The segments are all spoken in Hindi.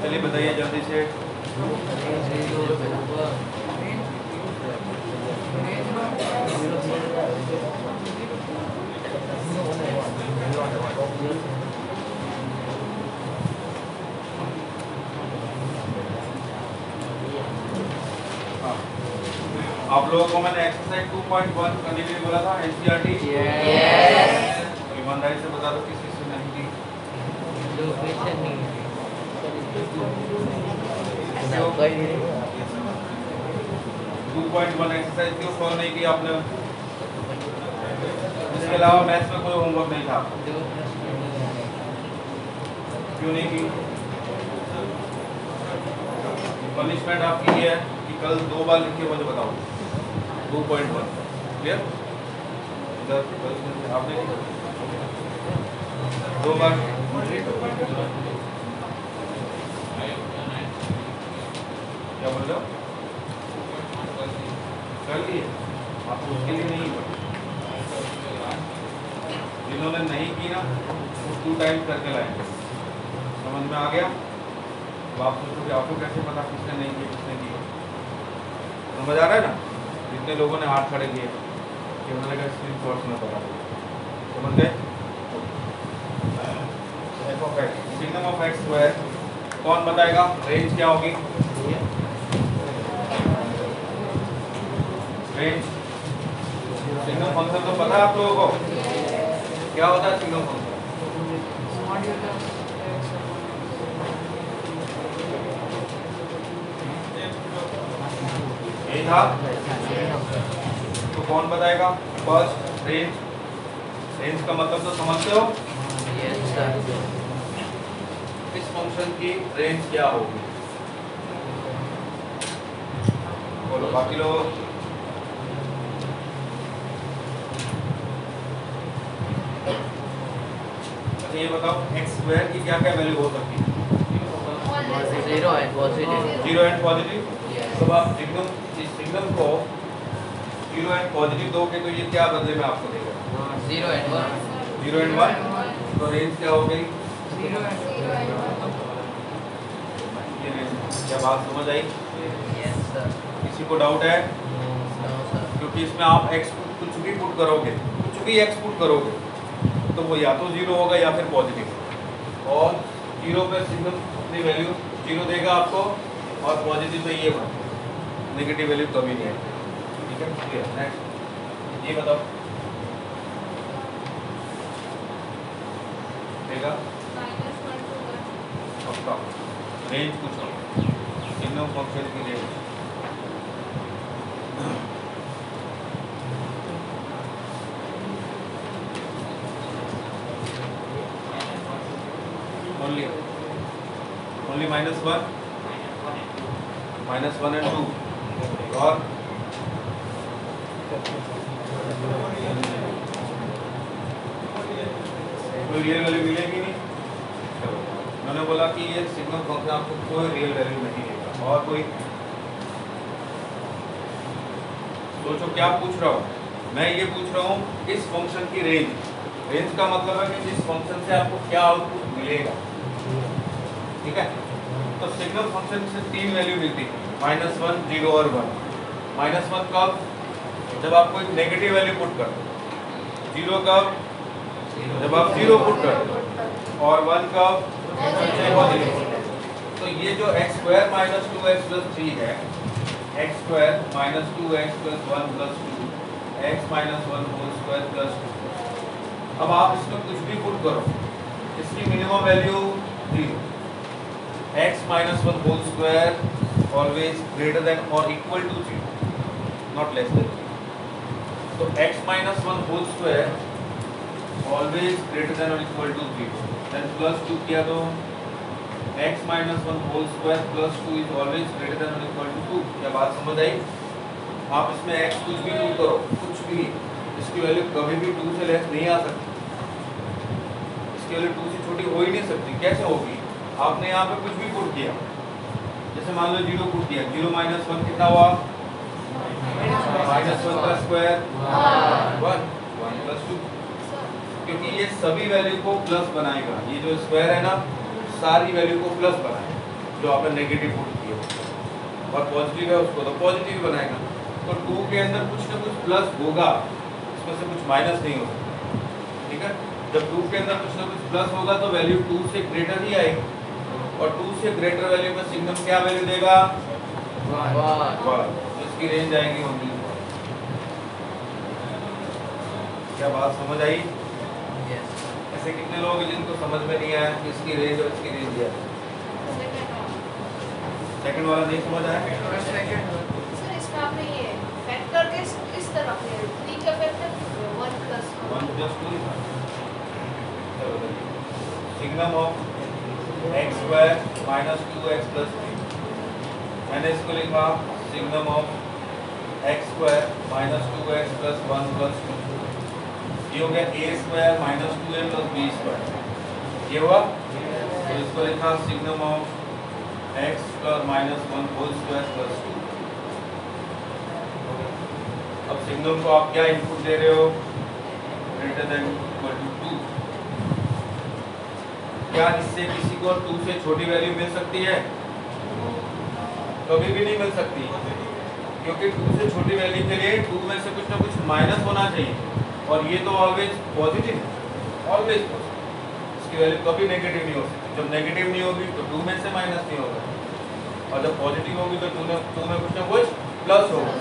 चलिए बताइए जल्दी से। आप लोगों को मैंने एक्सरसाइज 2.1 करने के लिए बोला था एनसीईआरटी। ईमानदारी से बता दो किस चीज से नहीं की। 2.1 एक्सरसाइज क्यों सॉल्व नहीं की आपने? इसके अलावा मैथ्स में कोई होमवर्क नहीं था आपको? क्यों नहीं की? पनिशमेंट आपकी ये है कि कल 2 बार लिख के मुझे बताओ 2.1 क्लियर। आपने 2 बार क्या बोल रहे हो? कर लिए आप उसके लिए नहीं पढ़े। जिन्होंने नहीं की ना वो 2 टाइम करके लाएंगे। समझ में आ गया? अब आप सोचो कि आपको कैसे पता किसने नहीं किया किसने किया? समझ आ रहा है ना? जितने लोगों ने हाथ खड़े किए कि उन्होंने कहा स्क्रीन शॉट्स में पता समझ गए? सिग्नम ऑफ एक्स स्क्वायर कौन बताएगा? रेंज क्या होगी? रेंज सिग्नम फंक्शन तो पता है आप लोगों को क्या होता है? सिग्नम फंक्शन यही था। तो कौन बताएगा? First range. रेंज का मतलब तो समझते हो? इस फंक्शन की रेंज क्या होगी? बोलो बाकी लोग। अच्छा ये बताओ एक्स स्क्वायर की क्या क्या वैल्यू हो सकती है? 0 एंड पॉजिटिव। 0 and positive. तो आप सिग्नम को 0 एंड पॉजिटिव दोगे तो ये क्या बदले में आपको देगा? 0 एंड 1। 0 एंड 1। तो रेंज क्या हो गई? 0 एंड 1। ये रेंज क्या बात समझ आई? Yes sir. किसी को डाउट है? No sir. क्योंकि इसमें आप एक्स कुछ भी पुट करोगे, कुछ भी एक्स पुट करोगे तो वो या तो 0 होगा या फिर पॉजिटिव। और 0 पे सिग्नम अपनी वैल्यू 0 देगा आपको और पॉजिटिव पे ये नेगेटिव वैल्यू कभी नहीं आएगी। ठीक है क्लियर? नेक्स्ट ये बताओ देगा पक्का रेंज पूछो सिग्नम फंक्शन की रेंज। ओनली -1 -1 and 2 और कोई रियल वैल्यू मिलेगी नहीं। मैंने बोला कि ये सिग्नम फंक्शन आपको कोई रियल वैल्यू नहीं देगा। और कोई सोचो क्या पूछ रहा हूँ मैं? ये पूछ रहा हूँ इस फंक्शन की रेंज। रेंज का मतलब है कि जिस फंक्शन से आपको क्या आउटपुट मिलेगा। ठीक है? तो सिग्नम फंक्शन से 3 वैल्यू मिलती है -1, 0 और 1। -1 कब? जब आप कोई नेगेटिव वैल्यू पुट कर दो। 0 कब? जब आप 0 पुट कर दो। और 1 कब? तो ये जो x square minus 2x plus 3 है, x square minus 2x plus 1 plus 2 x minus 1 whole square plus 2। अब आप इसमें कुछ भी पुट करो, इसकी minimum value 0। x minus 1 whole square always greater than और equal to 0, not less than. तो x minus one whole square always greater than और इक्वल टू 0, देन प्लस 2 किया तो x minus one whole square plus 2 is always greater than और इक्वल टू 2। क्या बात समझ आई? आप इसमें x कुछ भी पुट करो, कुछ भी, इसकी वैल्यू कभी भी 2 से लेस नहीं आ सकती, इसकी वैल्यू 2 से छोटी हो ही नहीं सकती। कैसे होगी? आपने यहाँ पे कुछ भी पुट किया, जैसे मान लो 0 पुट किया, 0 माइनस 1 कितना हुआ? माइनस 1 का स्क्वायर 1, 1 प्लस 2, क्योंकि ये सभी वैल्यू को प्लस बनाएगा। ये जो स्क्वायर है ना, सारी वैल्यू को प्लस बनाएगा, जो आपने नेगेटिव पुट किया, और पॉजिटिव है उसको तो पॉजिटिव बनाएगा। तो 2 के अंदर कुछ ना कुछ प्लस होगा, इसमें से कुछ माइनस नहीं हो सकता, ठीक है। जब 2 के अंदर कुछ ना कुछ प्लस होगा तो वैल्यू 2 से ग्रेटर ही आएगी, और 2 से ग्रेटर वैल्यू में सिग्नम क्या वैल्यू देगा? 1। इसकी रेंज आएगी ओनली। क्या बात समझ आई? ऐसे कितने लोग हैं जिनको समझ में नहीं आया कि इसकी रेंज और इसकी रेंज है? सेकंड वाला नहीं समझ आया? सर इसमें आपने ये फैक्टर के इस तरफ ले 3 का फैक्टर 1 प्लस 1 प्लस 2 चलो देखिए, signum of x square minus 2x plus 3, मैंने इसको लिखा signum of x square minus 2x plus 1 plus 2, ये हो गया a square minus 2a plus b square, ये हुआ। तो इसको लिखा signum of x plus minus 1 whole square plus 2। अब सिग्नम को आप क्या इनपुट दे रहे हो? Greater than equal to 2। क्या इससे किसी को 2 से छोटी वैल्यू मिल सकती है? कभी भी नहीं मिल सकती, क्योंकि 2 से छोटी वैल्यू के लिए 2 में से कुछ ना कुछ माइनस होना चाहिए, और ये तो ऑलवेज पॉजिटिव है, ऑलवेज पॉजिटिव, इसकी वैल्यू कभी नेगेटिव नहीं हो सकती। जब नेगेटिव नहीं होगी तो 2 में से माइनस नहीं होगा, और जब पॉजिटिव होगी तो 2 में कुछ ना कुछ प्लस होगा।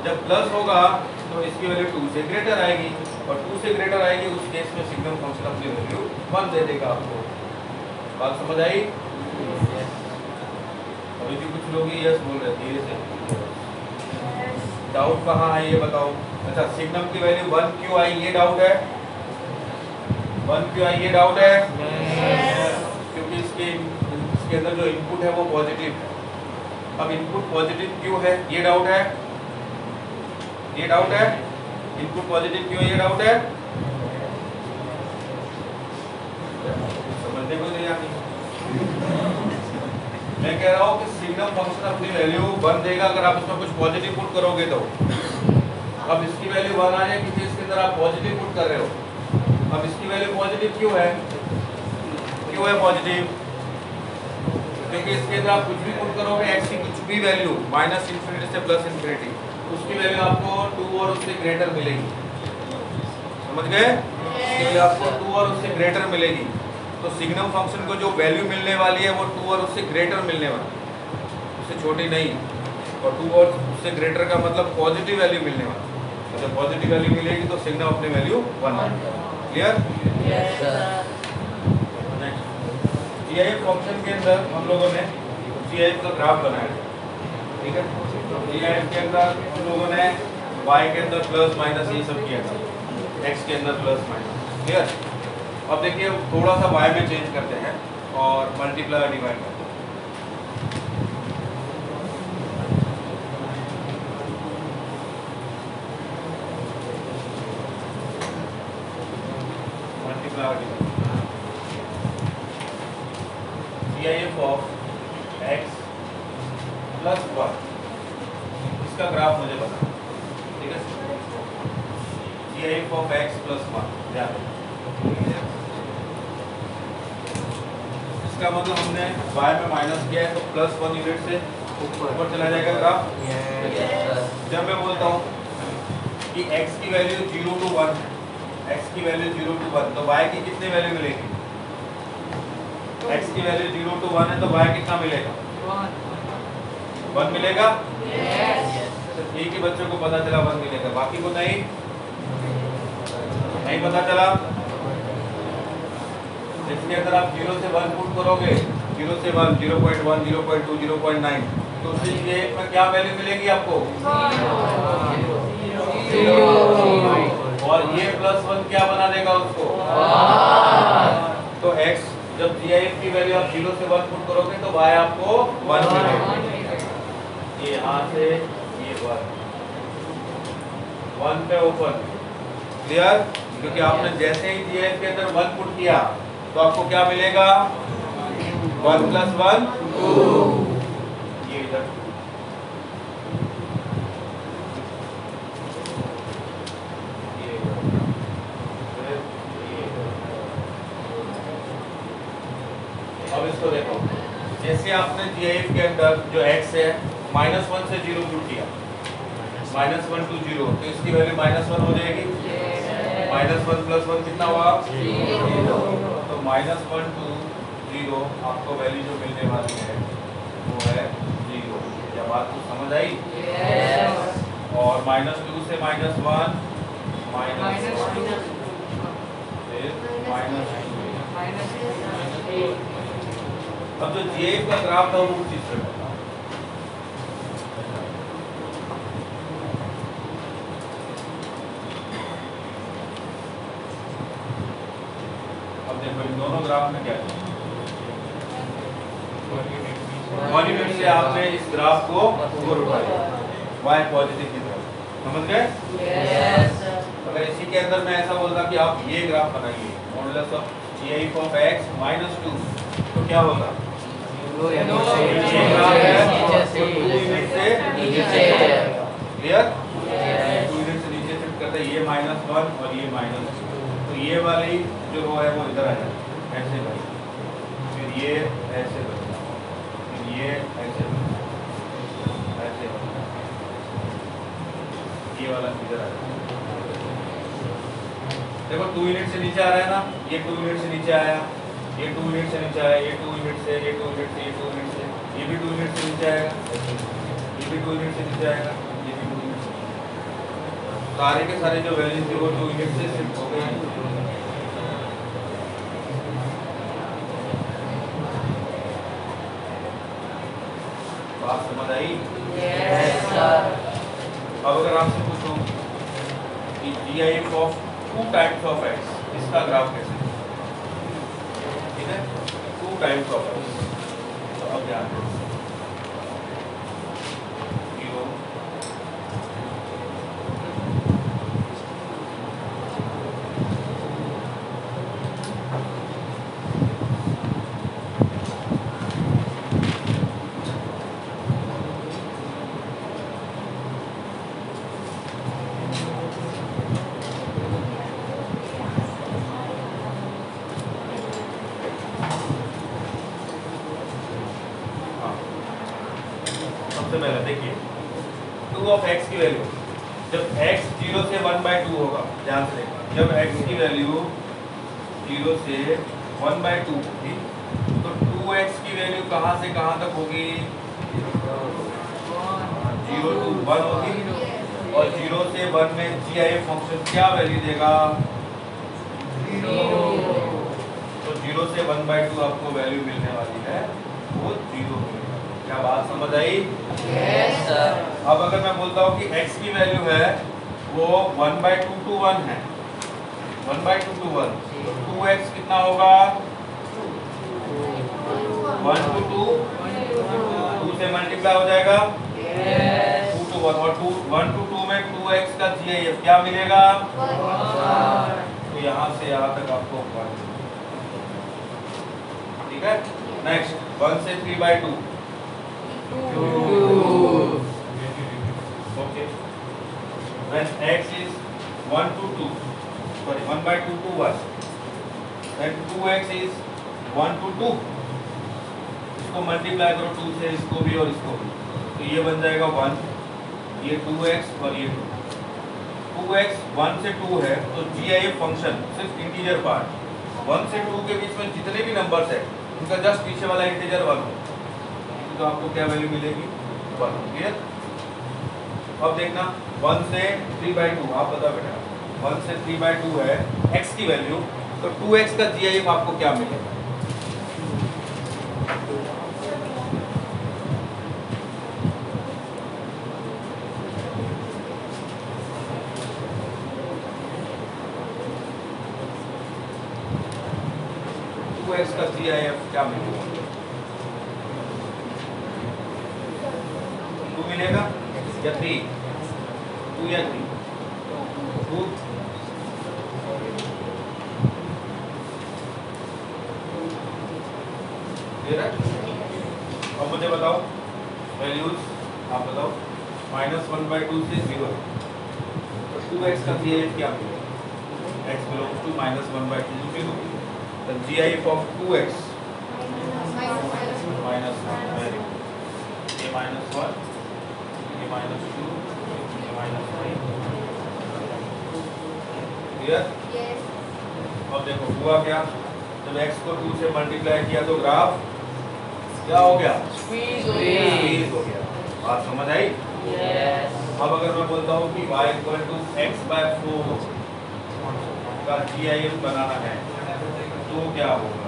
जब प्लस होगा तो इसकी वैल्यू 2 से ग्रेटर आएगी, और 2 से ग्रेटर आएगी उस केस में सिग्नम फंक्शन अपनी वैल्यू 1 दे देगा आपको। बात समझ आई? अभी भी कुछ लोग यस बोल रहे थे, धीरे से। डाउट कहाँ है ये बताओ? अच्छा, सिग्नम की वैल्यू 1 क्यों आई ये डाउट है? 1 क्यों आई ये डाउट है? क्योंकि इसके अंदर जो इनपुट है वो पॉजिटिव है। अब इनपुट पॉजिटिव क्यों है ये डाउट है? ये डाउट है, इनपुट पॉजिटिव क्यों है ये डाउट है? समझने को नहीं आती। मैं कह रहा हूँ कि सिग्नम फंक्शन अपनी वैल्यू 1 देगा अगर आप इसमें कुछ पॉजिटिव पुट करोगे तो। अब इसकी वैल्यू 1 आ जाए क्योंकि इसके अंदर आप पॉजिटिव पुट कर रहे हो। अब इसकी वैल्यू पॉजिटिव क्यों है? क्यों है पॉजिटिव? क्योंकि इसके अंदर आप कुछ भी पुट करोगे, x की कुछ भी वैल्यू माइनस इंफिनिटी से प्लस इंफिनिटी, उसकी वैल्यू आपको 2 और उससे ग्रेटर मिलेगी। समझ गए? इसकी वैल्यू आपको 2 और उससे ग्रेटर मिलेगी। तो सिग्नम फंक्शन को जो वैल्यू मिलने वाली है वो 2 और उससे ग्रेटर मिलने वाली है, उससे छोटी नहीं। और 2 और उससे ग्रेटर का मतलब पॉजिटिव वैल्यू मिलने वाली है। तो जब पॉजिटिव वैल्यू मिलेगी तो सिग्नम अपनी वैल्यू 1 आएगी। क्लियर? नेक्स्ट, जीआईएफ फंक्शन के अंदर हम लोगों ने जीआईएफ का ग्राफ बनाया, ठीक है। जीआईएफ के अंदर हम लोगों ने y के अंदर प्लस माइनस ये सब किया था, x के अंदर प्लस माइनस। क्लियर? अब देखिए थोड़ा सा y में चेंज करते हैं और मल्टीप्लाई और डिवाइड करते हैं। मल्टीप्लाई और divide, GIF of x plus 1, इसका ग्राफ मुझे बताना, ठीक है। जीआईएफ ऑफ x प्लस 1, ध्यान रखना। इसका मतलब हमने y में माइनस किया है तो प्लस 1 यूनिट से ऊपर चला जाएगा ग्राफ। जब मैं बोलता हूँ कि x की वैल्यू 0 to 1 है, x की वैल्यू 0 to 1, तो y की कितनी वैल्यू मिलेगी? x की वैल्यू 0 to 1 है तो y कितना मिलेगा? 1 मिलेगा। तो एक ही बच्चों को पता चला 1 मिलेगा, बाकी को नहीं पता चला। इसके अंदर आप 0 से 1 पुट करोगे, 0 से 1, 0.1, 0.2, 0.9, तो उसके में क्या वैल्यू मिलेगी आपको? और ये +1 क्या बना देगा उसको? तो x जब GIF की वैल्यू आप 0 से 1 पुट करोगे तो y आपको 1 मिलेगा। ये यहाँ से ये 1 पे ओपन, क्लियर? क्योंकि आपने जैसे ही GIF के अंदर 1 पुट किया तो आपको क्या मिलेगा? 1 + 1 2। ये इधर अब इसको देखो, जैसे आपने GIF के अंदर जो x है -1 से 0 पुट किया, -1 to 0, तो इसकी वैल्यू -1 हो जाएगी। -1 + 1 कितना हुआ? 0। तो -1 to 0 आपको वैल्यू जो मिलने वाली है वो है 0। क्या बात को समझ आई? और -2 से -1 -2। अब जो GIF का ग्राफ था वो कुछ इस तरह था। अब देखो इन दोनों ग्राफ में क्या है। 1 यूनिट से आपने इस ग्राफ को ऊपर उठाया, y पॉजिटिव की तरफ, समझ गए? अगर इसी के अंदर मैं ऐसा बोलता कि आप ये ग्राफ बनाइए, modulus of GIF of x -2, तो क्या होगा? ये ग्राफ है, 2 यूनिट से नीचे, क्लियर? 2 यूनिट से नीचे शिफ्ट करते हैं, ये -1 और ये -2, तो ये वाली जो रो है वो इधर आ जाएगी, ऐसे बनेगी, फिर ये ऐसे बनेगा, फिर ये ऐसे बनेगा, ऐसे बनेगा, ये वाला इधर आ जाएगा। देखो 2 यूनिट से नीचे आ रहा है ना, ये 2 यूनिट से नीचे आया, ये 2 यूनिट से नीचे आया, ये 2 यूनिट से, ये 2 यूनिट से, ये 2 यूनिट से, ये भी 2 यूनिट से नीचे आएगा, ये भी 2 यूनिट से नीचे आएगा, ये भी 2 यूनिट से। सारे के सारे जो वैल्यूज थे वो 2 यूनिट से शिफ्ट हो गए। बात समझ आई? अब अगर आपसे पूछूं कि GIF of 2 times of x, इसका ग्राफ कैसे? ठीक है, 2 टाइम्स ऑफ x, तो अब ध्यान दें 0 सबसे पहले देखिए 2 ऑफ x की वैल्यू, जब x 0 से 1/2 होगा, ध्यान से देखना, जब x की वैल्यू 0 से 1/2 होगी तो 2x की वैल्यू कहाँ से कहाँ तक होगी? 0 to 1 होगी, और 0 से 1 में GIF फंक्शन क्या वैल्यू देगा? 0। तो 0 से 1/2 आपको वैल्यू मिलने वाली है वो 0 मिलेगा। क्या बात समझ आई? Yes sir. अब अगर मैं बोलता हूँ कि x की वैल्यू है वो 1/2 to 1 है, 1/2 to 1, तो 2x कितना होगा? 1 to 2, 2 से मल्टीप्लाई हो जाएगा 2 to 1, और 1 to 2 में 2x का GIF क्या मिलेगा? तो यहाँ से यहाँ तक आपको 1, ठीक है। नेक्स्ट 1 से 3/2, 2 okay, when x is 1 to 2, sorry 1/2 to 1, then 2x is 1 to 2, इसको मल्टीप्लाई करो 2 से, इसको भी और इसको भी, तो ये बन जाएगा 1, ये 2x और ये 2, 2x 1 से 2 है, तो GIF फंक्शन सिर्फ इंटीजर पार्ट 1 से 2 के बीच में जितने भी नंबर्स है उनका जस्ट पीछे वाला इंटीजर 1 हो, तो आपको क्या वैल्यू मिलेगी? 1, क्लियर? अब देखना 1 से 3/2, आप बताओ बेटा, 1 से 3/2 है x की वैल्यू, तो 2x का GIF आपको क्या मिलेगा? 2x का GIF क्या मिलेगा? 2 मिलेगा या 3? 2 या 3? 2। अब मुझे बताओ वैल्यूज, आप बताओ। -1/2 से 0 तो 2x का GIF क्या मिलेगा? x belongs to -1/2 to 0. The GIF of 2x -1, very good. A -1, A -2, A -3. Clear? Yes. अब देखो हुआ क्या, जब x को 2 से मल्टीप्लाई किया तो ग्राफ क्या हो गया? Squeeze Squeeze हो गया। बात समझ आई? Yes. अब अगर मैं बोलता हूँ कि y = x/4 का GIF बनाना है तो क्या होगा?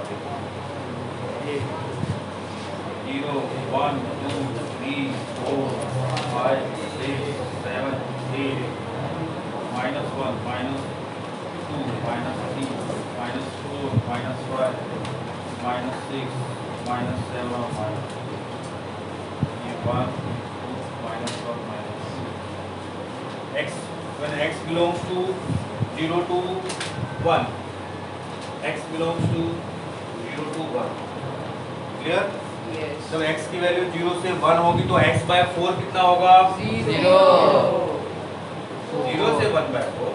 0, 1, 2, 3, 4, 5, 6, 7, 8, -1, -2, -3, -4, -5, -6, -7 और -8. ये 1, 2, -1, x when x belongs to 0 to 1, x belongs to 0 to 1. Clear? Yes. जब x की वैल्यू 0 से 1 होगी तो x/4 कितना होगा? 0. 0 से 1/4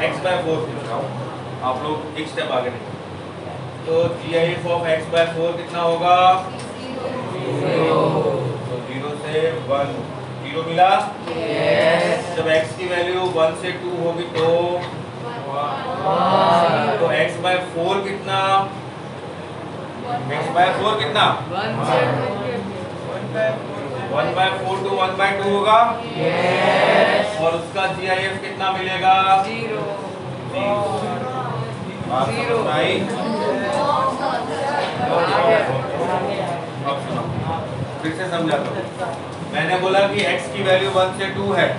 x/4 पूछ रहा हूँ, आप लोग एक स्टेप आगे नहीं। तो GIF of x/4 कितना होगा? 0. तो 0 से 1, 0 मिला? Yes. जब x की वैल्यू 1 से 2 होगी तो 1. तो x/4 कितना? x/4 कितना? 1/4 to 1/2 होगा? Yes. और उसका GIF कितना मिलेगा? 0. बात समझ में आई? अब सुनो, फिर से समझा दो। मैंने बोला कि x की वैल्यू 1 से 2 है,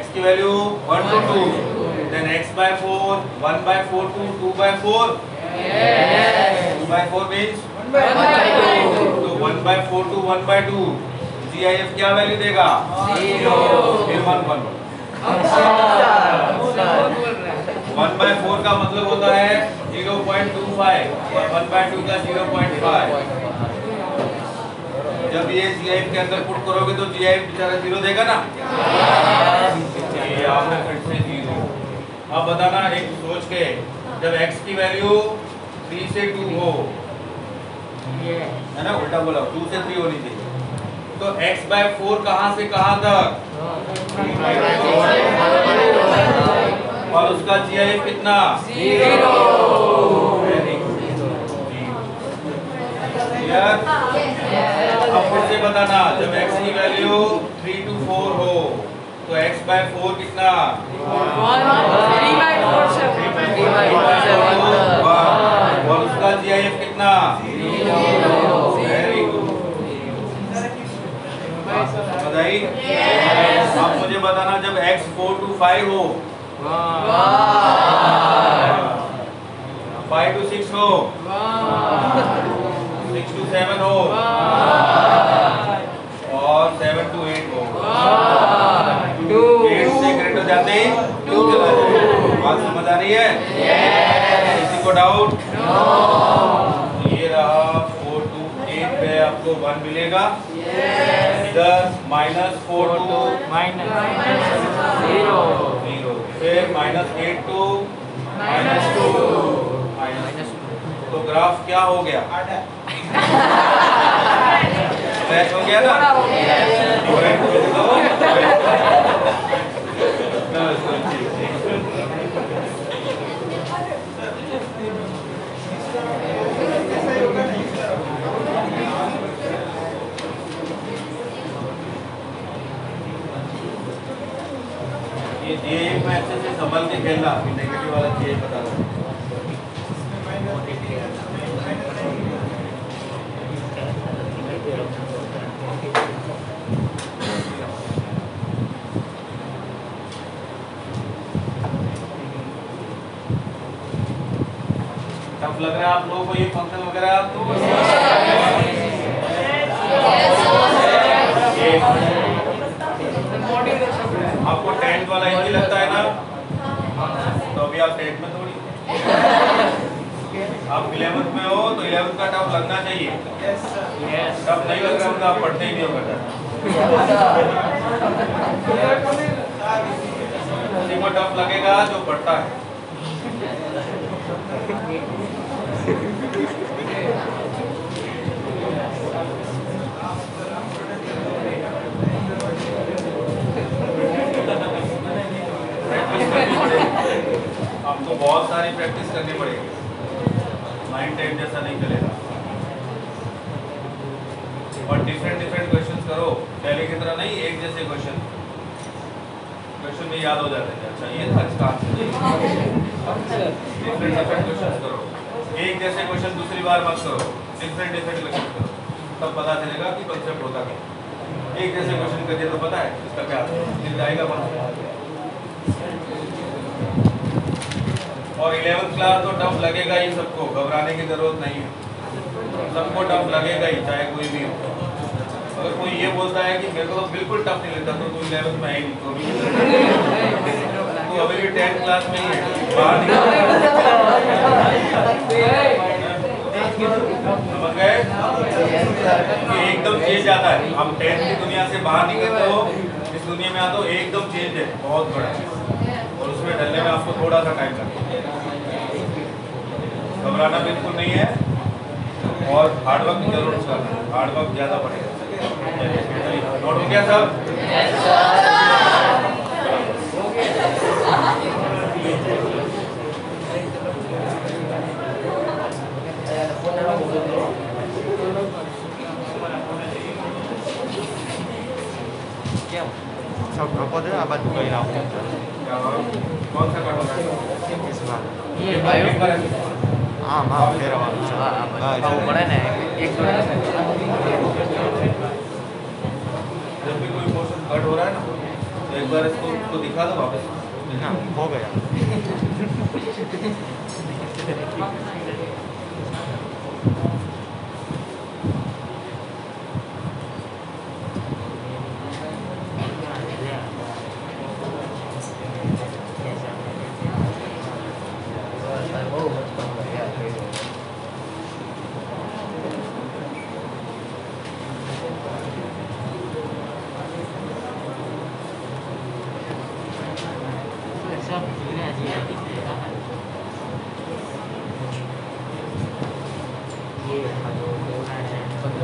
x की value 1 to 2, then x/4 1/4 to 2/4. Yes. 2/4 means 1/2. तो 1/4 to 1/2 GIF क्या वैल्यू देगा? 0. फिर 1 1 1/4 का मतलब होता है 0.25 और 1/2 का 0.5। जब ये GIF के अंदर पुट करोगे तो GIF बेचारा 0 देगा ना? ये आपने फिर से 0। अब बताना एक सोच के, जब x की वैल्यू 3 से 2 हो, है ना, उल्टा बोला, 2 से 3 होनी चाहिए, तो x/4 कहाँ से कहाँ तक? और उसका GIF कितना? 0. Very good. क्लियर? अब फिर से बताना, जब x की वैल्यू 3 to 4 हो तो x/4 कितना? 3/4 से 1. और उसका GIF कितना? 0. Very good. समझ आई? अब मुझे बताना, जब x 4 to 5 हो, 5 to 6 हो, 6 to 7 हो, और 7 to 8 हो, 8 से ग्रेटर हो जाते ही 2 चला जाए। बात समझ आ रही है? किसी को डाउट? ये रहा 4 to 8 पे आपको 1 मिलेगा। इधर -4 to 0, फिर -8 to -2, तो ग्राफ क्या हो गया? मैच हो गया ना? ये मैं अच्छे से संभल के खेलना, नेगेटिव वाला चीज बता रहा हूँ। टफ लग रहा है आप लोगों को ये फंक्शन वगैरह आप लोगों को? आपको 10th वाला इजी लगता है ना? तो अभी आप 10th में थोड़ी, आप 11th में हो तो 11th का टफ लगना चाहिए। टफ नहीं लग रहा तो आप पढ़ते ही नहीं होगा। किसी को टफ लगेगा जो पढ़ता है। आपको बहुत सारी प्रैक्टिस करनी पड़ेगी, 9-10 जैसा नहीं चलेगा। और डिफरेंट क्वेश्चंस करो, पहले की तरह नहीं एक जैसे क्वेश्चन में याद हो जाते हैं। अच्छा ये था इसका आंसर। डिफरेंट क्वेश्चंस करो, एक जैसे क्वेश्चन दूसरी बार मत करो, डिफरेंट क्वेश्चन करो, तब पता चलेगा कि कंसेप्ट होता क्या। एक जैसे क्वेश्चन करके तो पता है इसका क्या मिल जाएगा कंसेप्ट। और 11th क्लास तो टफ लगेगा ही सबको, घबराने की जरूरत नहीं है। सबको टफ लगेगा ही, चाहे कोई भी हो। अगर कोई ये बोलता है कि मेरे को तो बिल्कुल टफ नहीं लगता, तो 11th में है ही नहीं, तो अभी भी 10th क्लास में ही है, बाहर निकल। समझ गए? एकदम चेंज आता है। आप 10th की दुनिया से बाहर निकलते हो, इस दुनिया में आते हो, एकदम चेंज है, बहुत बड़ा। और उसमें ढलने में आपको थोड़ा सा टाइम लगेगा। घबराना बिल्कुल नहीं है, और हार्डवर्क जरूर करना है, हार्डवर्क ज़्यादा पड़ेगा। नोट हो गया सब? Sau đó có đứa abad người nào कौन सा कार्ड होगा? इस बार ये बायो हाँ हाँ तेरा वाला हाँ वो बड़ा ना एक दो जब भी कोई मोशन कट हो रहा है ना, तो एक बार इसको दिखा दो वापस। हाँ हो गया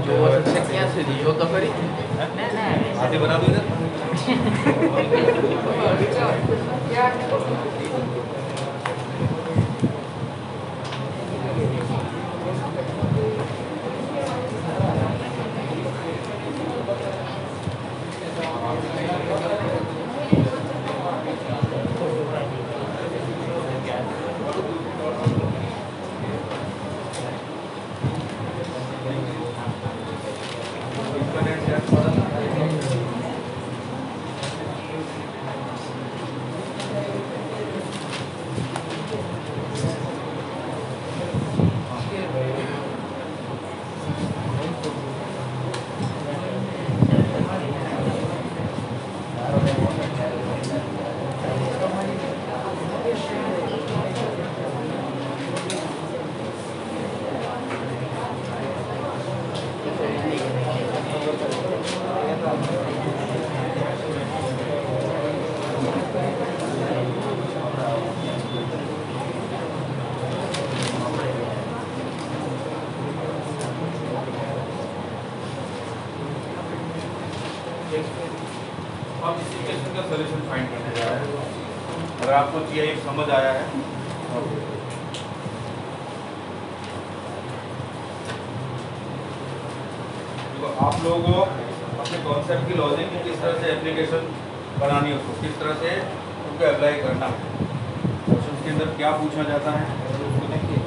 जो शक्तियाँ से दियो तो करी आते बना दो इधर। अब इस इक्वेशन का सॉल्यूशन फाइंड करने जा रहे हैं। अगर आपको GIF समझ आया है तो आप लोगों को अपने कॉन्सेप्ट की लॉजिक की किस तरह से एप्लीकेशन बनानी है, उसको किस तरह से उनको अप्लाई करना है, क्वेश्चन के अंदर क्या पूछा जाता है उसको देखिए।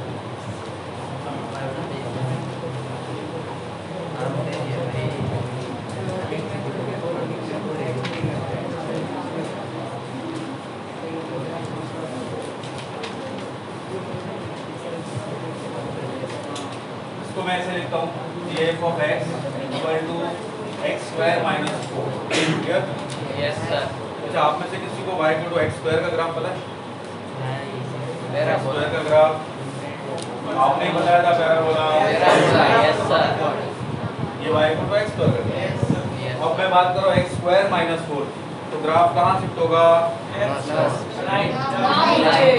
इसको मैं ऐसे लिखता हूँ gf of x equal to X square minus 4। Clear? Yes sir. अच्छा, आप में से किसी को y equal to X square का ग्राफ पता है? मेरा एक्स बोला स्क्वायर का ग्राफ आपने ही बताया था, पैराबोला। Yes sir. ये y equal to X square का ग्राफ। यस अब मैं बात करूँ एक्स स्क्वायर माइनस 4, तो ग्राफ कहाँ शिफ्ट होगा?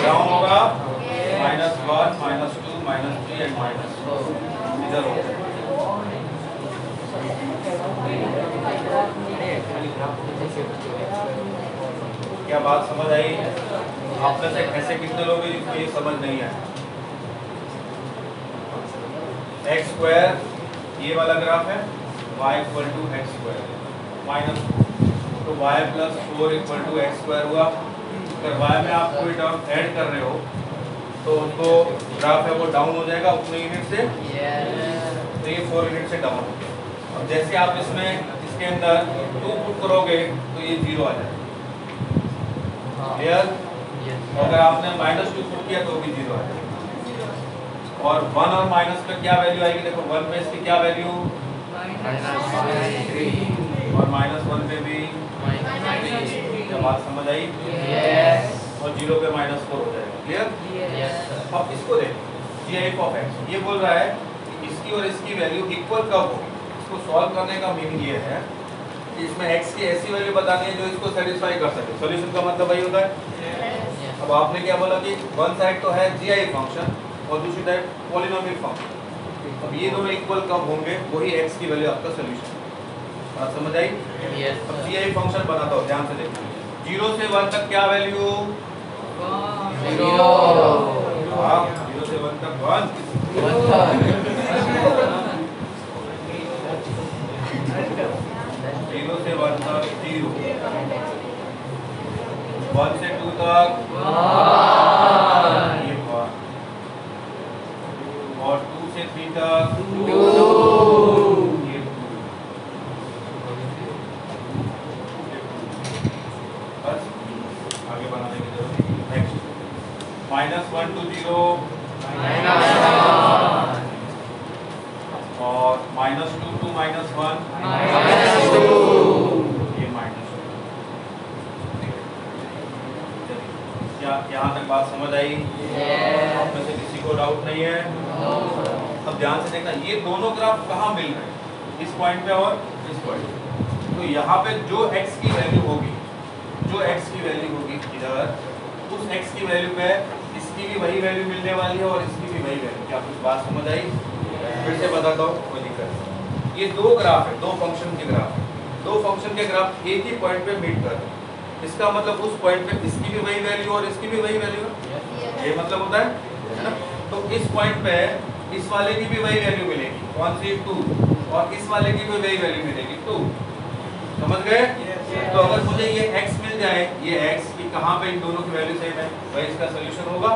डाउन होगा, -1 -2 -3 एंड -4 इधर होगा। क्या बात समझ आई? आप में से ऐसे कितने लोग हैं जिनको ये समझ नहीं आया? एक्स स्क्वायर ये वाला ग्राफ है, y equal to X square minus, तो y plus 4 equal to X square हुआ। अगर y में आप कोई टर्म ऐड कर रहे हो तो उनको ग्राफ है वो डाउन हो जाएगा उतने यूनिट से, तो ये 4 यूनिट से डाउन हो गया। अब जैसे आप इसमें इसके अंदर 2 पुट करोगे तो ये 0 आ जाएगा। क्लियर? अगर आपने -2 पुट किया तो भी 0 आ जाएगा। और 1 और माइनस पे क्या वैल्यू आएगी? देखो 1 पे इसकी क्या वैल्यू, और -1 पे भी। क्या बात समझ आई? और 0 पे -4 हो जाएगा। क्लियर? अब इसको देखो gf of x, ये बोल रहा है कि इसकी और इसकी वैल्यू इक्वल कब होगी। इसको सॉल्व करने का मीनिंग ये है कि इसमें x की ऐसी वैल्यू बतानी है जो इसको सेटिस्फाई कर सके। सॉल्यूशन का मतलब वही होता है। अब आपने क्या बोला कि वन साइड तो है gi फंक्शन और दूसरी साइड पॉलिनोमियल फंक्शन। अब ये दोनों इक्वल कब होंगे, वही x की वैल्यू आपका सॉल्यूशन। बात समझ आई? अब gi फंक्शन बनाता हूँ, ध्यान से देखो। 0 से 1 तक क्या वैल्यू? 0 0 से 1 तक 1। 0 से 1 तक 0, 1 से 2 तक ये 1, और 2 से 3 तक ये 2। बस आगे बनाने की जरूरत नहीं। नेक्स्ट -1 to 0 और -2 to -1 ये -2। क्या यहाँ तक बात समझ आई? आप में से किसी को डाउट नहीं है? अब ध्यान से देखना, ये दोनों ग्राफ कहाँ मिल रहे हैं? इस पॉइंट पे और इस पॉइंट पे। तो यहाँ पे जो x की वैल्यू होगी, इधर उस x की वैल्यू पे इसकी भी वही वैल्यू मिलने वाली है और इसकी भी वही वैल्यू। क्या कुछ बात समझ आई? फिर से बताता हूँ, कोई दिक्कत नहीं। ये दो ग्राफ है, दो फंक्शन के ग्राफ है। दो फंक्शन के ग्राफ एक ही पॉइंट पे मीट कर रहे हैं। इसका मतलब उस पॉइंट पे इसकी भी वही वैल्यू और इसकी भी वही वैल्यू है। ये मतलब होता है ना? तो इस पॉइंट पे इस वाले की भी वही वैल्यू मिलेगी, कौन सी? 2, और इस वाले की भी वही वैल्यू मिलेगी 2। समझ गए? तो अगर मुझे ये x मिल जाए, ये x की कहाँ पे इन दोनों की वैल्यू सेम है, वही इसका सोल्यूशन होगा।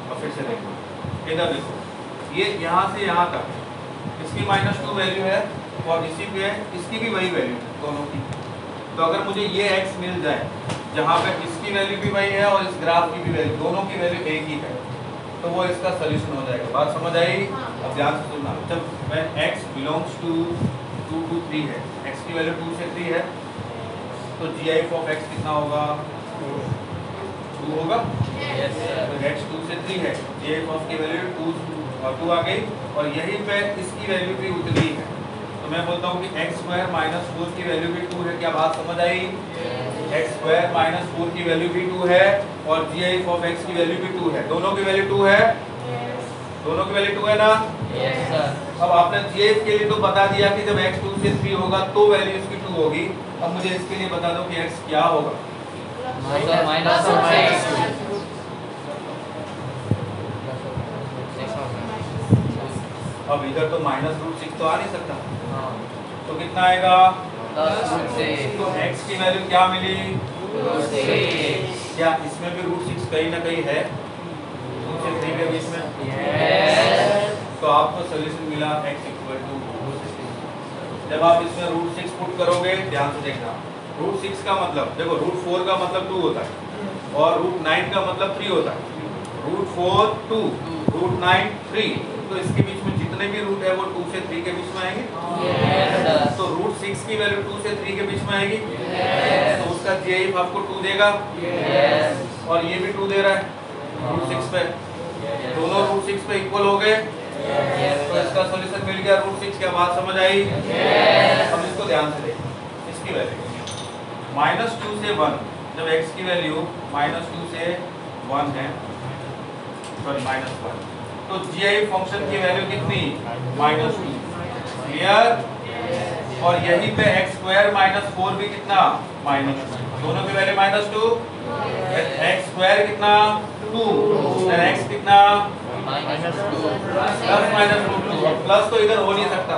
और फिर से देखो, इधर देखो, ये यहाँ से यहाँ तक इसकी -2 वैल्यू है और इसी पे इसकी भी वही वैल्यू है, दोनों की। तो अगर मुझे ये x मिल जाए जहाँ पे इसकी वैल्यू भी वही है और इस ग्राफ की भी वैल्यू, दोनों की वैल्यू एक ही है, तो वो इसका सोल्यूशन हो जाएगा। बात समझ आई? अब ध्यान से सुनना, जब मैं x बिलोंग्स टू 2 to 3 है, x की वैल्यू 2 से 3 है, तो gf of x कितना होगा? 2 होगा। तो x 2 से 3 है, gf of की वैल्यू 2 आ गई, और यहीं पे इसकी वैल्यू भी उतनी है। तो मैं बोलता हूँ कि x स्क्वायर माइनस 4 की वैल्यू भी 2 है। क्या बात समझ आई? x स्क्वायर माइनस 4 की वैल्यू भी 2 है और gf of x की वैल्यू भी 2 है। दोनों की वैल्यू 2 है, दोनों की वैल्यू 2 है ना? Yes sir. अब आपने gf के लिए तो बता दिया कि जब x 2 से 3 होगा तो वैल्यू इसकी 2 होगी। अब मुझे इसके लिए बता दो कि x क्या होगा? अब इधर तो -√6 तो आ नहीं सकता, तो कितना आएगा? तो x की वैल्यू क्या मिली? क्या इसमें भी √6 कहीं ना कहीं है? 2 से 3 के बीच में। तो आपको सोल्यूशन मिला x इक्वल टू √6। जब आप इसमें √6 पुट करोगे, ध्यान से देखना, √6 का मतलब देखो, √4 का मतलब 2 होता है और √9 का मतलब 3 होता है। √4 2, √9 3, तो इसके बीच में जितने भी रूट है वो 2 से 3 के बीच में आएंगे। Yes, sir. तो रूट 6 की वैल्यू 2 से 3 के बीच में आएगी। Yes. तो उसका GIF आपको 2 देगा। Yes. और ये भी 2 दे रहा है रूट 6 पे। दोनों रूट 6 पे इक्वल हो गए। Yes, तो sir. इसका सॉल्यूशन मिल गया रूट 6। क्या बात समझ आई? Yes. अब इसको ध्यान से देखिए। इसकी वैल्यू -2 से 1, जब x की वैल्यू -2 से 1 है, सॉरी -1, तो GI फंक्शन की वैल्यू कितनी? -2। क्लियर? और यहीं पे x² - 4 भी कितना? -2। दोनों की वैल्यू -2। x² कितना? 2। और x कितना? -2. +-√2। प्लस तो इधर हो नहीं सकता।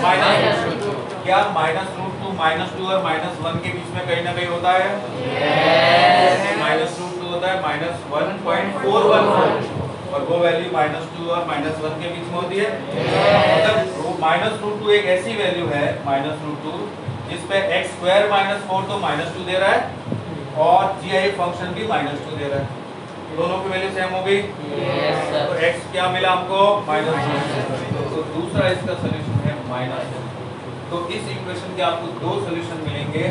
-2. क्या -√2 -2 और -1 के बीच में कहीं ना कहीं होता है? Yes. -√2 होता है -1.414 और वो वैल्यू -2 और -1 के बीच में होती है। मतलब -√2 एक ऐसी वैल्यू है -√2 जिस पे x² - 4 तो -2 दे रहा है और GI फंक्शन भी -2 दे रहा है। दोनों की वैल्यू सेम हो गई। Yes, sir. तो x क्या मिला हमको? -2। तो दूसरा इसका सॉल्यूशन है -2। तो इस इक्वेशन के आपको दो सॉल्यूशन मिलेंगे,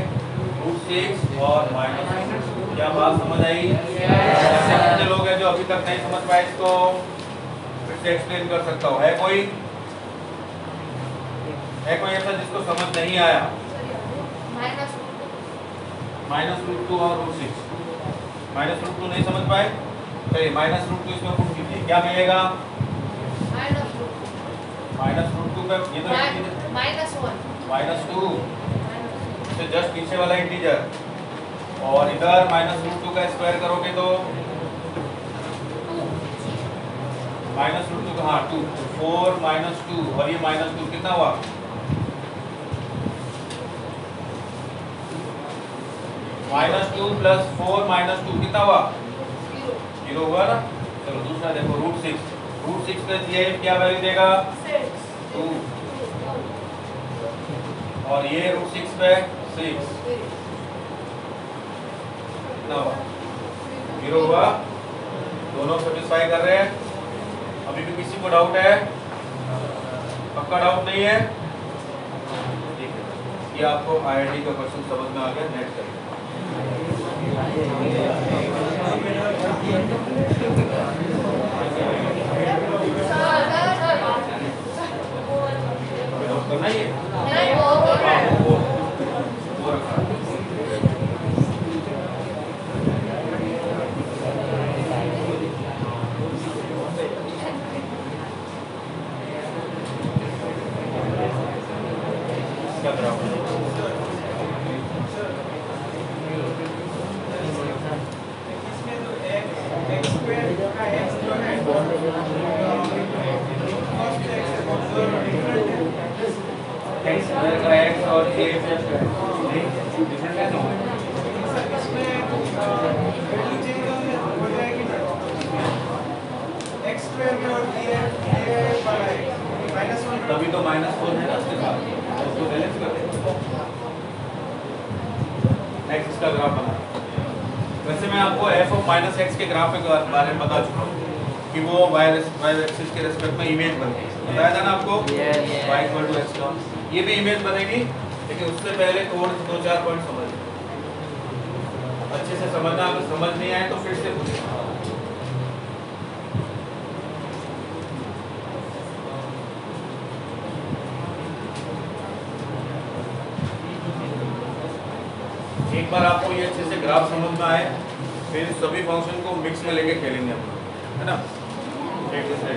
√6 और -2। क्या बात समझ आई? ऐसे कितने लोग हैं जो अभी तक नहीं समझ पाए इसको? फिर से एक्सप्लेन कर सकता हूँ। है कोई ऐसा जिसको समझ नहीं आया? -√2 और √6। -√2 नहीं समझ पाए? चलिए -√2 इसमें पुट कीजिए। क्या मिलेगा? -√2 पे ये तो -2 से जस्ट पीछे वाला इंटीजर और इधर -√2 का स्क्वायर करोगे तो -√2 का, हाँ 2, 4 -2 और ये -2 कितना हुआ? -2 + 4 -2 कितना हुआ? 0 हुआ ना। चलो दूसरा देखो √6 का GIF क्या वैल्यू देगा? 2 और ये √6 पे 6 कितना हुआ? 0 हुआ। दोनों सेटिस्फाई कर रहे हैं। अभी भी किसी को डाउट है? पक्का डाउट नहीं है? ठीक है, ये आपको IIT का क्वेश्चन समझ में आ गया। नेक्स्ट करिए। करना ही है। वो रखा। क्या ग्राफ है? x² का x और a डिफरेंट कैसे होगा? तभी तो -4 है ना उसके साथ, उसको बैलेंस कर दे। नेक्स्ट इसका ग्राफ बना। वैसे मैं आपको f(-x) के ग्राफ के बारे में बता चुका हूँ कि वो y एक्सिस के रेस्पेक्ट में इमेज बनती है। बताया था ना आपको? y = x। ये भी इमेज बनेगी, लेकिन उससे पहले थोड़े 2-4 पॉइंट समझ अच्छे से समझना। अगर समझ नहीं आए तो फिर से पूछना। एक बार आपको ये अच्छे से ग्राफ समझ में आए, फिर सभी फंक्शन को मिक्स में लेके खेलेंगे हम लोग, है ना? एक दूसरे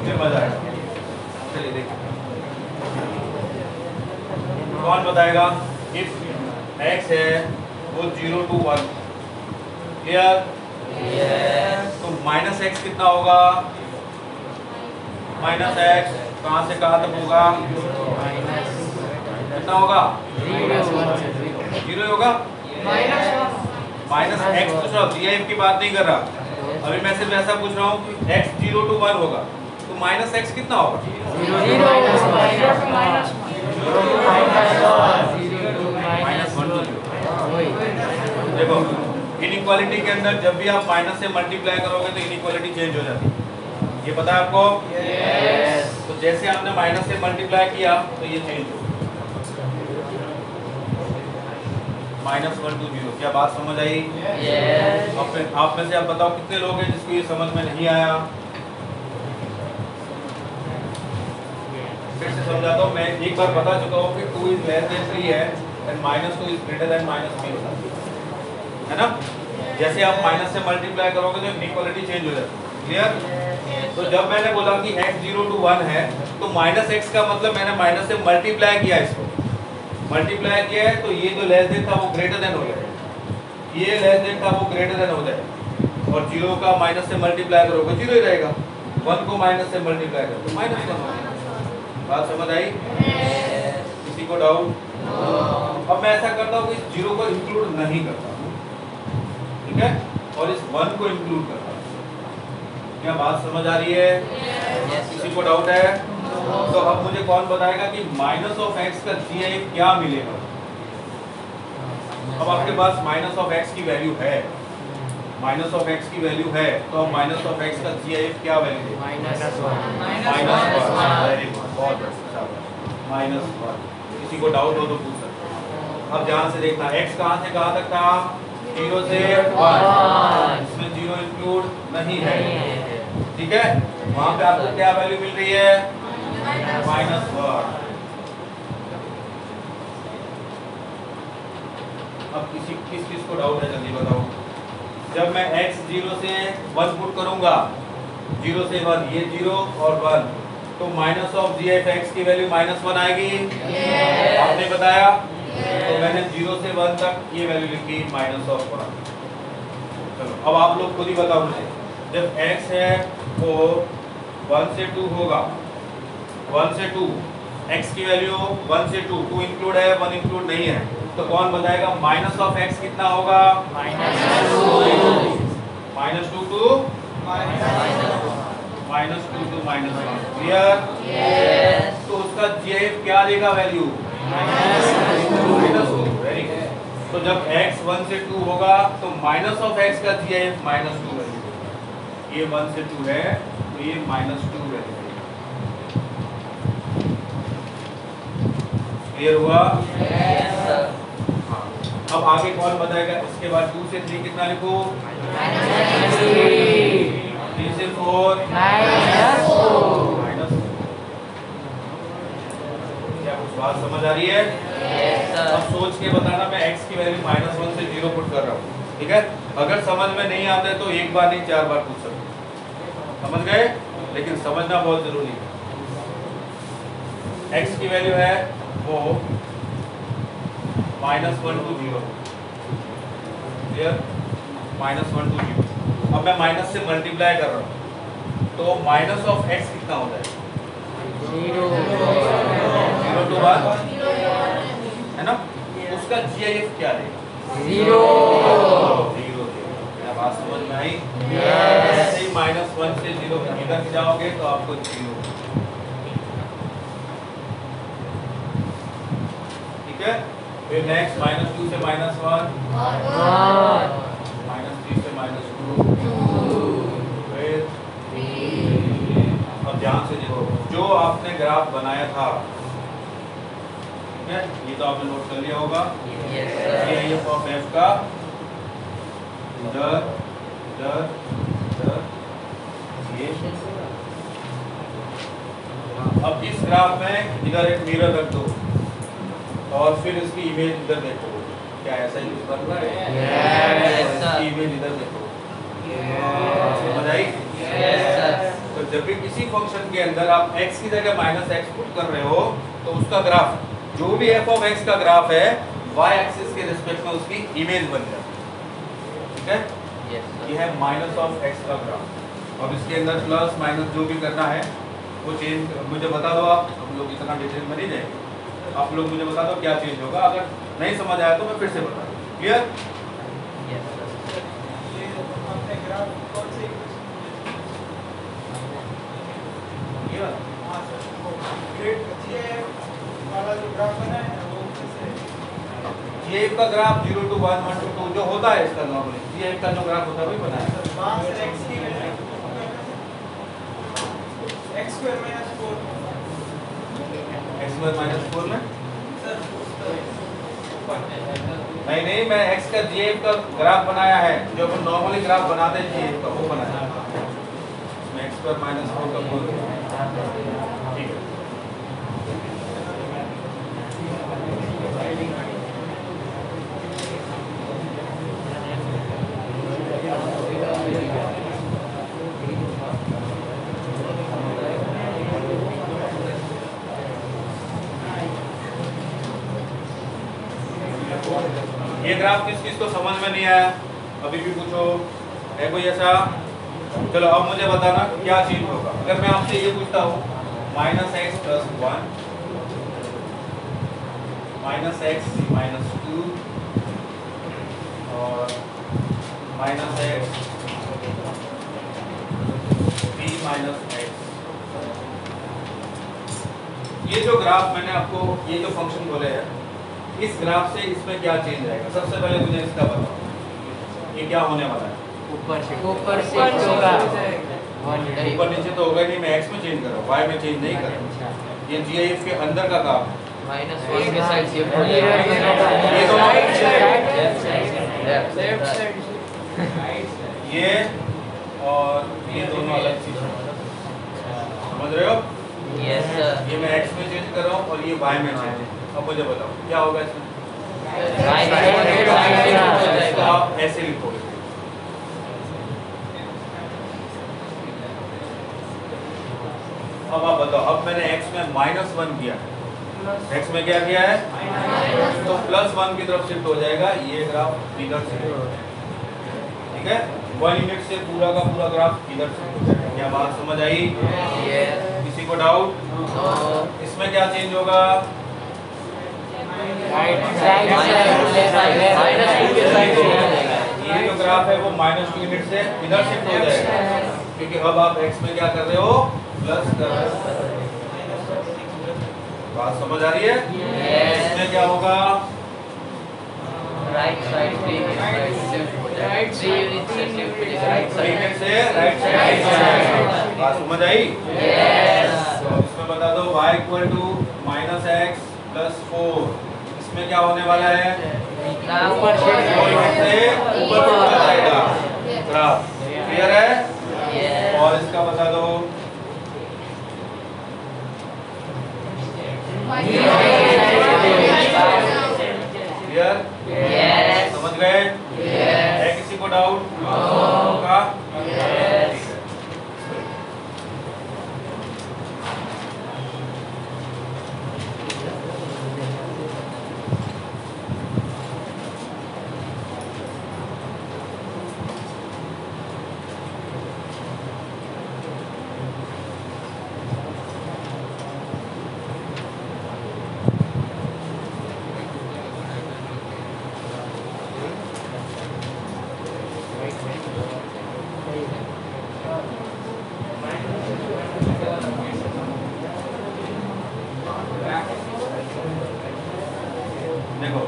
फिर मजा आएगा। चलिए देखिए, कौन बताएगा? इफ x है वो 0 to 1, क्लियर? तो -x कितना होगा? -x कहाँ से कहाँ तक होगा? कितना होगा? 0 होगा। -x पूछ रहा हूँ, GIF की बात नहीं कर रहा। अभी मैं सिर्फ ऐसा पूछ रहा हूँ कि x 0 to 1 होगा, तो -x कितना होगा? देखो इनइक्वालिटी के अंदर जब भी आप माइनस से मल्टीप्लाई करोगे तो इनइक्वालिटी चेंज हो जाती है। ये पता है आपको? Yes. तो जैसे आपने माइनस से मल्टीप्लाई किया तो ये चेंज हो -120। क्या बात समझ आई? Yes. आप में से आप बताओ कितने लोग हैं जिसको ये समझ में नहीं आया? फिर से समझाता हूँ मैं। एक बार बता चुका हूँ कि 2 इज लेस देन 3 है एंड -2 इज ग्रेटर देन -3 होता है ना? जैसे आप माइनस से मल्टीप्लाई करोगे तो इनइक्वालिटी चेंज हो जाती है। क्लियर? तो जब मैंने बोला कि x 0 to 1 है तो -x का मतलब मैंने माइनस से मल्टीप्लाई किया, इसको मल्टीप्लाई किया है तो ये जो लेस देन था वो ग्रेटर देन हो जाएगा, ये लेस देन था वो ग्रेटर देन हो जाएगा। और 0 का माइनस से मल्टीप्लाई करोगे 0 ही रहेगा, 1 को माइनस से मल्टीप्लाई करो तो -1 हो जाएगा। बात समझ आई? किसी को डाउट? अब मैं ऐसा करता हूँ कि इस 0 को इंक्लूड नहीं करता हूँ, ठीक है, और इस 1 को इंक्लूड करता हूँ। क्या बात समझ आ रही है? किसी को डाउट है? तो अब मुझे कौन बताएगा कि -x का GIF क्या मिलेगा? अब आपके पास -x की वैल्यू है, -x की वैल्यू है तो अब -x का GIF क्या वैल्यू है? -1। वेरी गुड, बहुत अच्छा, -1। किसी को डाउट हो तो पूछ सकते हैं। अब ध्यान से देखना, x कहाँ से कहाँ तक था? 0 से 1, इसमें 0 इंक्लूड नहीं है, ठीक है। वहां पे आपको क्या वैल्यू मिल रही है? -1। अब किस को डाउट है जल्दी बताओ। जब मैं x 0 से 1 पुट करूंगा, 0 से 1, ये 0 और 1, तो -GIF की वैल्यू -1 आएगी। आपने बताया, तो मैंने 0 से 1 तक ये वैल्यू लिखी -1। चलो अब आप लोग खुद ही बताओ मुझे, जब x है वो 1 से 2 होगा, 1 से 2, x की वैल्यू 1 से 2, 2 इंक्लूड है 1 इंक्लूड नहीं है, तो कौन बताएगा -x कितना होगा? -2 to -1। क्लियर? तो उसका GIF क्या देगा वैल्यू? -2। Very good. तो जब x 1 से 2 होगा तो -x का GIF -2 वैल्यू, ये 1 से 2 है तो ये -2 वैल्यू। क्लियर हुआ? हाँ। अब आगे कौन बताएगा? इसके बाद 2 से 3 कितना लिखो? 3 से 4 -4। क्या कुछ बात समझ आ रही है? अब सोच के बताना, मैं x की वैल्यू -1 से 0 पुट कर रहा हूँ, ठीक है। अगर समझ में नहीं आता है तो एक बार नहीं 4 बार पूछ सकते, समझ गए? लेकिन समझना बहुत जरूरी है। x की वैल्यू है वो -1 to 0, क्लियर? -1 to 0। अब मैं माइनस से मल्टीप्लाई कर रहा हूँ तो -x कितना हो जाएगा? 0 to 1 है ना? उसका GIF क्या देगा? 0। क्या बात समझ में आई? ऐसे ही -1 से 0 इधर जाओगे तो आपको 0, ठीक है। फिर नेक्स्ट -2 से -1, -3 से -2, फिर अब ध्यान से देखो, जो आपने ग्राफ बनाया था, ठीक है, ये तो आपने नोट कर लिया होगा। GIF ऑफ f का इधर ये। अब इस ग्राफ में इधर एक मिरर रख दो और फिर इसकी इमेज इधर देखो, क्या ऐसा यूज कर रहा है? इसकी इमेज इधर देखो, समझ आई? तो जब भी किसी फंक्शन के अंदर आप x की जगह -x पुट कर रहे हो तो उसका ग्राफ, जो भी f ऑफ x का ग्राफ है, y एक्सिस के रिस्पेक्ट में उसकी इमेज बन जाती है, ठीक है। ये है -x का ग्राफ। अब इसके अंदर प्लस माइनस जो भी करना है वो चेंज मुझे बता दो। आप हम लोग इतना डिटेल में नहीं जाएंगे, आप लोग मुझे बता दो क्या चेंज होगा। अगर नहीं समझ आया तो मैं फिर से बता दूँ। क्लियर? GIF का ग्राफ 0 to 1, 1 to 2 जो होता है इसका नॉर्मली GIF का जो ग्राफ होता है वही बनाया। Square minus 4 x square minus 4 में सर नहीं नहीं, मैं एक्स का जीएफ का ग्राफ बनाया है, जो अपन नॉर्मली ग्राफ बनाते हैं जीएफ का, वो बनाया है। मैं एक्स स्क्वायर माइनस 4 का बोल रहा हूं। ठीक है, ये ग्राफ किस किस को समझ में नहीं आया अभी भी पूछो, है कोई ऐसा? चलो अब मुझे बताना क्या चेंज होगा अगर मैं आपसे ये पूछता हूँ minus X plus 1 minus X minus 2 और minus X B minus X. ये जो ग्राफ मैंने आपको, ये जो फंक्शन बोले हैं, इस ग्राफ से इसमें क्या चेंज आएगा? सबसे पहले मुझे इसका बताओ, ये क्या होने वाला है? ऊपर से ऊपर होगा ऊपर नीचे तो होगा नहीं, मैं एक्स में चेंज कर रहा हूँ, वाई में चेंज नहीं कर रहा हूँ। ये जीआईएफ के अंदर का काम है। -1 के साइड शिफ्ट हो ये जाएगा। ये और ये दोनों अलग चीज है, समझ रहे हो? Yes sir. ये मैं एक्स में चेंज कर रहा हूँ और ये वाई में चेंज। अब मुझे बताओ क्या होगा इसमें? इसको आप ऐसे लिखोगे, अब आप बताओ, अब मैंने x में -1 किया है, x में क्या किया है? तो +1 की तरफ शिफ्ट हो जाएगा, ये ग्राफ इधर से, ठीक है? 1 यूनिट से पूरा का पूरा ग्राफ इधर से हो जाएगा। क्या बात समझ आई? किसी को डाउट? इसमें क्या चेंज होगा? ये जो ग्राफ है वो -2 यूनिट से इधर शिफ्ट हो जाएगा, क्योंकि अब आप x में क्या कर रहे हो? प्लस कर रहे हो। बात समझ आ रही है? इसमें क्या होगा? राइट साइड से शिफ्ट हो जाएगा। 3 यूनिट से शिफ्ट हो जाएगा राइट साइड से राइट साइड हो जाएगा। बात समझ आई? यस। तो इसमें बता दो y = -x + 4, इसमें क्या होने वाला है? ऊपर से ऊपर को चला जाएगा ग्राफ, क्लियर है? और इसका बता दो क्लियर? समझ गए? है किसी को डाउट? का? देखो,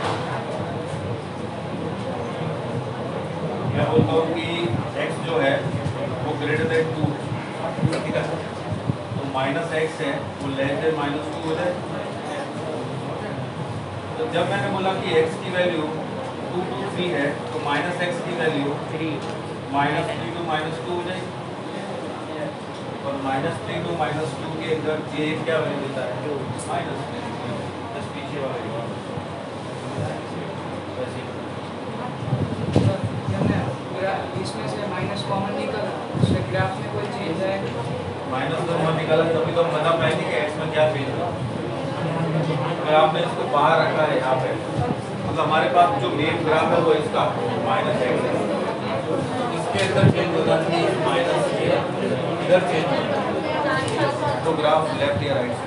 मैं बोलता हूँ कि x जो है वो > 2, ठीक है? तो -x है वो -2 हो जाए। तो जब मैंने बोला कि x की वैल्यू 2 to 3 है, तो -x की वैल्यू -3 to -2 हो जाएगी। और -3 to -2 के अंदर ये क्या वैल्यू देता है? -3, बस पीछे वाला इसमें से माइनस कॉमन निकला, उससे ग्राफ में कोई चेंज आएगा? माइनस कॉमन निकाला तभी तो हम बता पाएंगे कि x में क्या चेंज होगा। अगर आपने इसको बाहर रखा है यहाँ पे, तो हमारे पास जो मेन ग्राफ है वो इसका -x है, इसके अंदर चेंज होगा कि माइनस इधर चेंज होगा, तो ग्राफ लेफ्ट या राइट से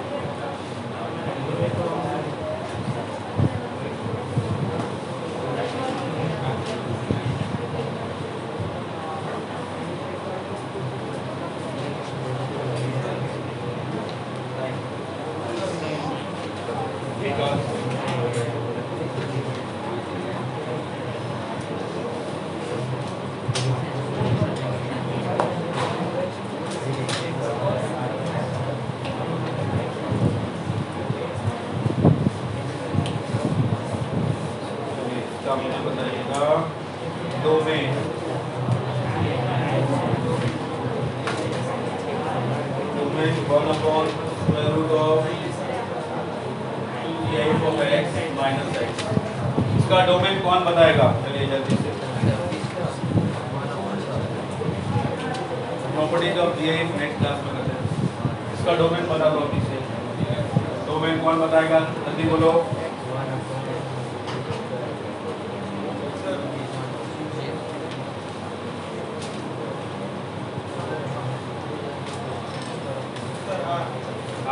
1/square root of 2g of x minus x। इसका डोमेन कौन बताएगा? चलिए जल्दी से। Properties of G next class में करते हैं। इसका डोमेन बता दो अभी से। डोमेन कौन बताएगा? जल्दी बोलो।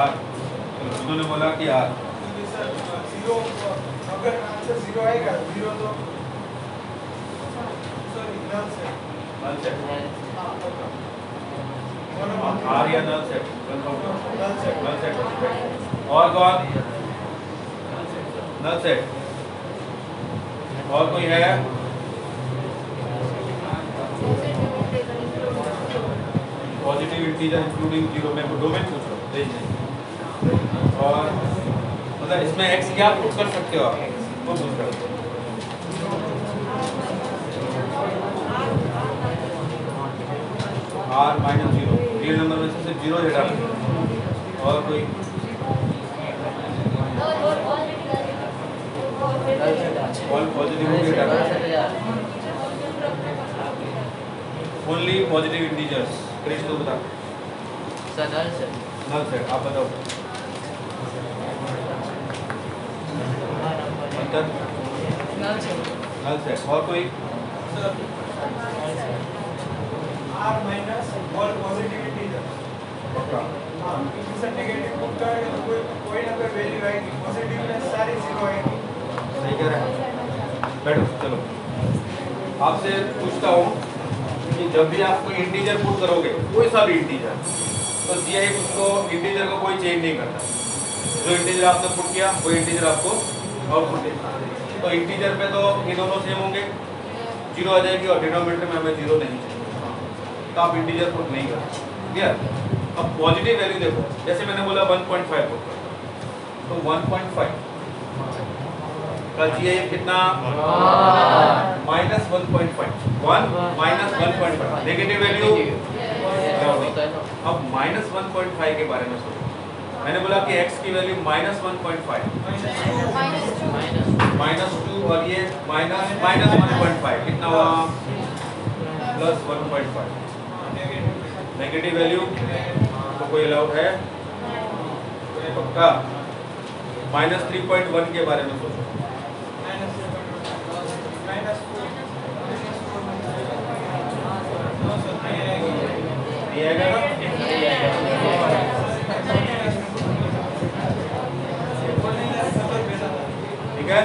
आर। उन्होंने बोला कि आर। जीरो अगर आंसर जीरो आएगा, जीरो तो सॉरी नल सेट आर या नल सेट? Null set. और कौन? Null set. और कोई है? Positive integer including zero. मैं डोमेन पूछ रहा हूँ। और मतलब इसमें x क्या पुट कर सकते हो आप? वो पूछ रहा हूँ। r minus zero. Real number में से सिर्फ जीरो हटा दो। और कोई? ऑल पॉजिटिव हटा दो। Only positive integers. क्रिश तो बता। Null set. आप बताओ। Null set. और कोई? R minus all positive integer. हाँ, इससे नेगेटिव पुट करेंगे तो कोई ना कोई वैल्यू आएगी। पॉजिटिव में सारी जीरो आएगी। सही कह रहे हैं। बैठो चलो। आपसे पूछता हूँ कि जब भी आप कोई इंटीजर पुट करोगे, कोई सा भी इंटीजर, तो जी उसको इंटीजर को कोई चेंज नहीं करता। जो इंटीजर आपने पुट किया वो इंटीजर आपको आउटपुट देगा। तो इंटीजर पे तो ये दोनों सेम होंगे, जीरो आ जाएगी और डिनोमिनेटर में हमें जीरो नहीं चाहिए, तो आप इंटीजर पुट नहीं करते। क्लियर? अब पॉजिटिव वैल्यू देखो, जैसे मैंने बोला 1.5 पुट करो, तो 1.5 का जी कितना? माइनस 1.5। 1 minus 1.5 negative value. अब माइनस 1.5 के बारे में सोचो। मैंने बोला कि x की वैल्यू माइनस 1.5 माइनस 2 और ये माइनस 1.5 कितना हुआ? प्लस 1.5। नेगेटिव वैल्यू तो कोई अलाउड है? पक्का? माइनस 3.1 के बारे में सोचो। ठीक है,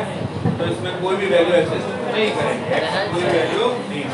तो इसमें कोई भी वैल्यू एक्सेस नहीं करेंगे। कोई वैल्यू नहीं।